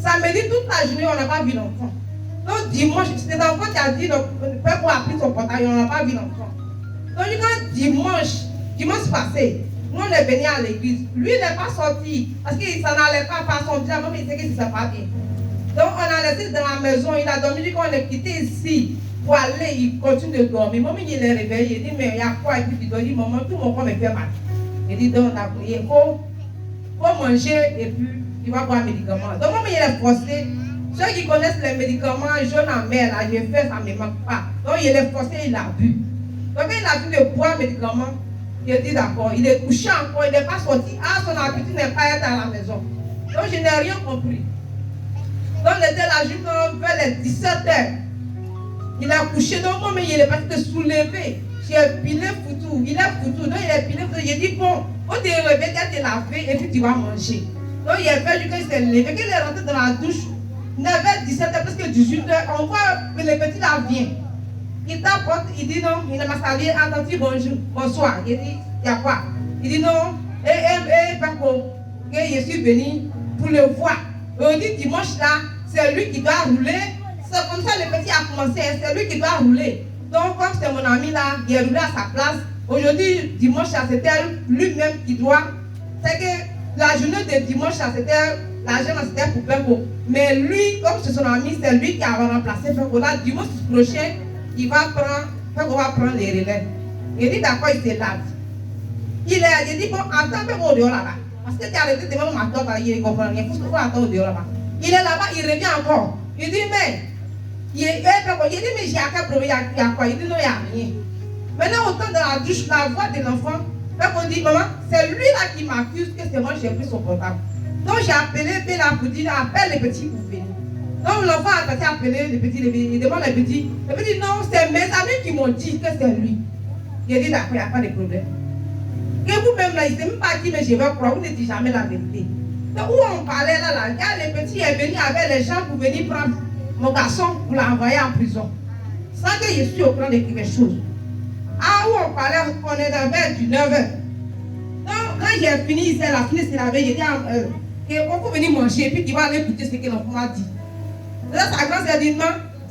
Samedi, toute la journée, on n'a pas vu l'enfant. Donc dimanche, c'est l'enfant qui a dit, le peuple a pris son portail, on n'a pas vu l'enfant. Donc quand dimanche passé, nous on est venu à l'église. Lui, il n'est pas sorti parce qu'il s'en allait pas par son diable, mais il sait que ça ne s'est pas bien. Donc on a laissé dans la maison, il a dormi, quand on est quitté ici pour aller, il continue de dormir. Maman, il est réveillé, il dit, mais il y a quoi? Et puis il dit, maman, tout mon corps me fait mal. Il dit, donc on a prié, il faut manger et puis il va boire un médicament. Donc maman, il est forcé. Ceux qui connaissent les médicaments jaunes en mer, là, j'ai fait, ça ne me manque pas. Donc il est forcé, il a bu. Donc il a vu de boire un médicament. Il a dit d'accord, il est couché encore, il n'est pas sorti. Ah, son habitude n'est pas être à la maison. Donc je n'ai rien compris. Donc il était là jusqu'à vers les 17h. Il a couché, donc moi, mais il est parti de soulever. J'ai pilé foutu, il est foutu. Donc il est pilé foutu. J'ai dit bon, on te réveille, tu te laver et puis tu vas manger. Donc il est fait, quand il s'est levé, quand il est rentré dans la douche, 9h, 17h, presque 18h, on voit que le petit là vient. Il t'apporte, il dit non, il m'a salué, attentif, bonjour, bonsoir. Il dit, il y a quoi? Il dit non, Paco, je suis venu pour le voir. On dit dimanche là, c'est lui qui doit rouler. C'est comme ça le petit a commencé, c'est lui qui doit rouler. Donc comme c'est mon ami là, il est roulé à sa place. Aujourd'hui, dimanche là, c'était lui-même qui doit. C'est que la journée de dimanche là, c'était l'argent là, c'était pour Paco. Mais lui, comme c'est son ami, c'est lui qui a remplacé Paco. Là, dimanche prochain, il va prendre les relais. Il dit d'accord, il se lave. Il dit bon, attends Paco au dehors là-bas. Parce que tu as arrêté devant ma tante, il ne comprend rien. Il faut attendre au dehors là-bas. Il est là-bas, il revient encore. Il dit mais, il dit mais j'ai à quel problème, il y a quoi? Il dit non, il n'y a rien. Maintenant, autant dans la douche, la voix de l'enfant, Paco dit maman, c'est lui là qui m'accuse que c'est moi qui ai pris son portable. Donc j'ai appelé Bella pour dire appelle les petits pour venir. Donc l'enfant a passé à appeler les petits, il demande les petits. Le petit dit non, c'est mes amis qui m'ont dit que c'est lui. Il a dit d'accord, il n'y a pas de problème. Et vous-même là, il ne sait même pas qui, mais je vais croire, vous ne dites jamais la vérité. Donc où on parlait là, le petit est venu avec les gens pour venir prendre mon garçon pour l'envoyer en prison. Sans que je suis au courant de quelque chose. Ah, où on parlait, on est dans vers du 9h. Donc quand j'ai fini, c'est la fenêtre, c'est la veille, j'ai dit on peut venir manger et puis il va aller écouter ce que l'enfant a dit. Là, sa grand-sœur dit non,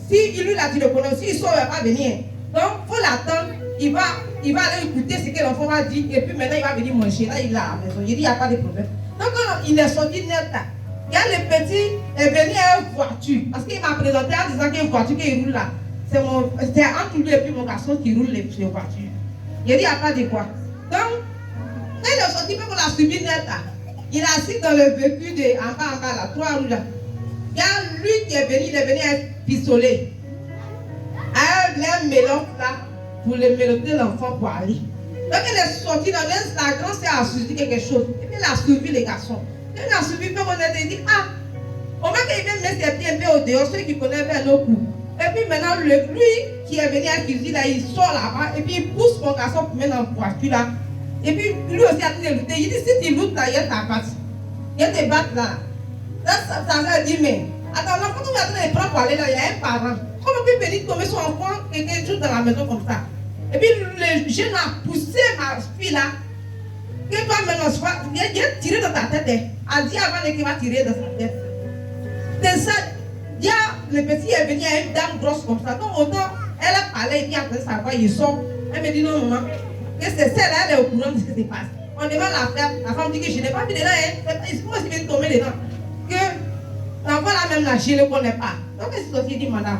si lui là, tu le connais, s'il sort, il ne va pas venir. Donc il faut l'attendre, il va aller écouter ce que l'enfant a dit et puis maintenant il va venir manger. Là, il est à la maison, il dit il n'y a pas de problème. Donc quand il est sorti net là, il y a le petit est venu à une voiture. Parce qu'il m'a présenté en disant qu'il y a une voiture qui roule là. C'est entre lui et puis mon garçon qui roule les voitures. Il a dit il n'y a pas de quoi. Donc, quand il est sorti, on l'a suivi net là. Il est assis dans le véhicule de en bas là, 3 roues là. Il y a lui qui est venu, il est venu à pistolet. Un mélange là pour le mélanger l'enfant pour aller. Donc il est sorti dans la grand-sœur a suivi quelque chose. Et puis il a suivi les garçons. Quand il a suivi, on a dit ah, on va qu'il vient mettre ses pieds au dehors, ceux qui connaissent bien nos coups. Et puis maintenant, lui qui est venu à cuisiner là, il sort là-bas et puis il pousse mon garçon pour mettre dans la voiture là. Et puis lui aussi a dit de lutter. Il dit si tu luttes là, il y a ta batte. Il y a tes battes là. Là, ça dit mais attends, l'enfant qui est en train de prendre pour aller là, il y a un parent. Comment peut venir tomber son enfant quelque chose dans la maison comme ça? Et puis le jeune a poussé ma fille là. Que toi maintenant, il a tiré dans ta tête. A dit avant qu'il va tirer dans sa tête. C'est ça. Le petit est venu à une dame grosse comme ça. Donc autant elle a parlé et puis après ça va, ils sont. Elle me dit non maman. Que c'est celle-là, elle est au courant de ce qui se passe. On demande la femme. La femme dit que je n'ai pas vu dedans. C'est moi qui viens de tomber dedans. Que l'enfant là même là, je ne le connais pas. Donc elle s'est sortie et dit madame.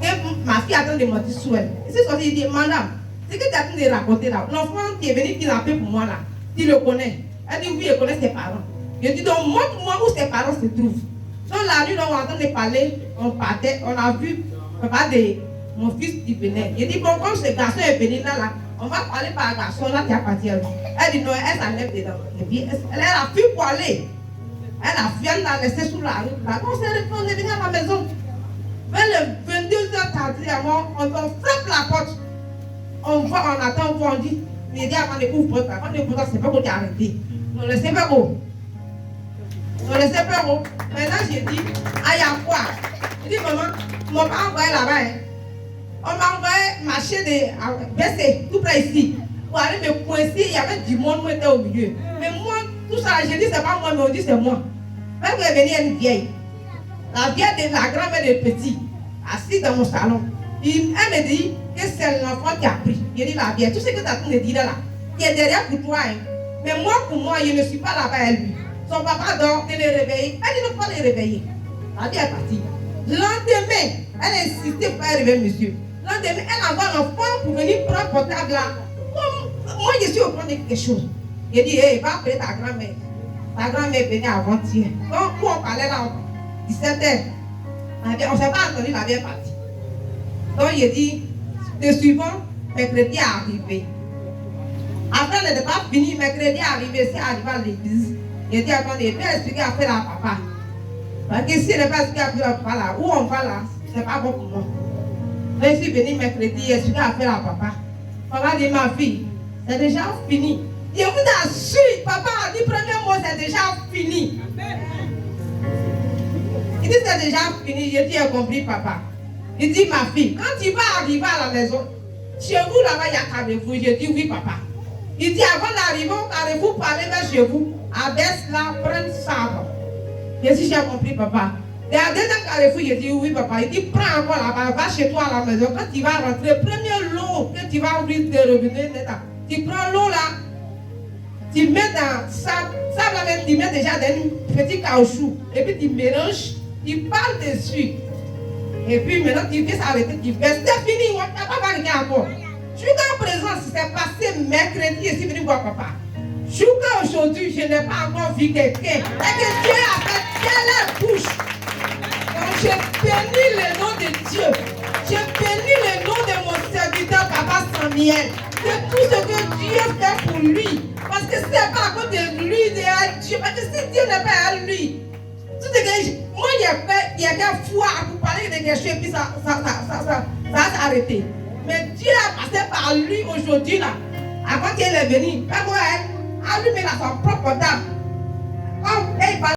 Que ma fille attend de monter sur elle. Elle s'est sortie et dit madame. Ce que tu as en train de raconter là, l'enfant qui est venu kidnapper pour moi là, tu le connais. Elle dit oui, elle connaît ses parents. Je dis donc montre-moi où ses parents se trouvent. Donc la nuit, on est en train de parler, on partait, on a vu papa de mon fils qui venait. Je dis bon, comme ce garçon est venu là, on va parler par un garçon là qui a parti à lui. Elle dit non, elle s'enlève dedans. Et puis elle a fui pour aller. Elle a fui, elle l'a laissé sur la route là. On est venu à la maison. Vers le 22h tardivement, on frappe la porte. On voit, on attend, on voit, on dit, mais dis avant de ouvrir porte, avant de ouvrir, c'est pas qu'on t'a arrêté. On ne sait pas où. On ne sait pas où. Maintenant, j'ai dit, ah, il y a quoi? Je dis, maman, on m'a pas envoyé là-bas. Hein. On m'a envoyé marcher de baisser, tout près ici. Pour aller me coincer, il y avait du monde qui était au milieu. Mais moi, tout ça, j'ai dit, c'est pas moi, mais on dit, c'est moi. Même quand elle est venue, une vieille. La vieille de la grand-mère de petit, assise dans mon salon. Elle me dit que c'est l'enfant qui a pris. Il dit la vieille, tout ce que tu as dit là, qui est derrière pour toi. Hein. Mais moi, pour moi, je ne suis pas là-bas à lui. Son papa dort, elle est réveillée. Elle dit ne pas le réveiller. La vieille est partie. Lendemain, elle a insisté pour réveiller monsieur. Lendemain, elle envoie un enfant pour venir prendre portable là. Moi, je suis au courant de quelque chose. Il dit, hey, va appeler ta grand-mère. Ta grand-mère venait avant-hier. Donc, où on parlait là, 17h. On ne s'est pas entendu, la vieille partie. Donc, il dit, le suivant, mercredi est arrivé. Après, elle n'était pas fini, mercredi est arrivé, c'est arrivé à l'église. Il dit, attendez, je vais expliquer à faire à papa. Parce que si elle n'est pas expliqué à faire à papa là, où on va là, ce n'est pas bon pour moi. Donc, je suis venu mercredi, expliquer à faire à papa. Papa dit, ma fille, c'est déjà fini. Je vous assure, papa a dit, premier mot, c'est déjà fini. Il dit, c'est déjà fini. Je dis, j'ai compris, papa. Il dit, ma fille, quand tu vas arriver à la maison, chez vous là-bas, il y a Carrefour. Je dis, oui, papa. Il dit, avant d'arriver au Carrefour, parlez vers chez vous. Abaisse là, prends ça. Je dis, j'ai compris, papa. Et à deuxième Carrefour, je dis, oui, papa. Il dit, prends encore là-bas, va chez toi à la maison. Quand tu vas rentrer, premier lot que tu vas ouvrir tes robinets, tu prends l'eau là, tu mets dans sable là, tu mets déjà dans un petit caoutchouc. Et puis tu mélanges, tu parles dessus. Et puis maintenant, tu fais s'arrêter, tu fais. C'est fini, on n'a pas gagné encore. Jusqu'à présent, si c'est passé mercredi, je suis venu voir papa. Jusqu'à aujourd'hui, je n'ai pas encore vu quelqu'un. Et que Dieu a fait telle bouche. Donc, je bénis le nom de Dieu. Je bénis le nom de mon serviteur, papa Samuel. C'est tout ce que Dieu fait pour lui. Parce que ce n'est pas à cause de lui, de Dieu. Parce que si Dieu n'est pas à lui, tout ce que moi, il y a des fois à vous parler de quelque chose et puis ça va s'arrêter. Mais Dieu a passé par lui aujourd'hui là. Avant qu'il est venu, allumé là son propre portable.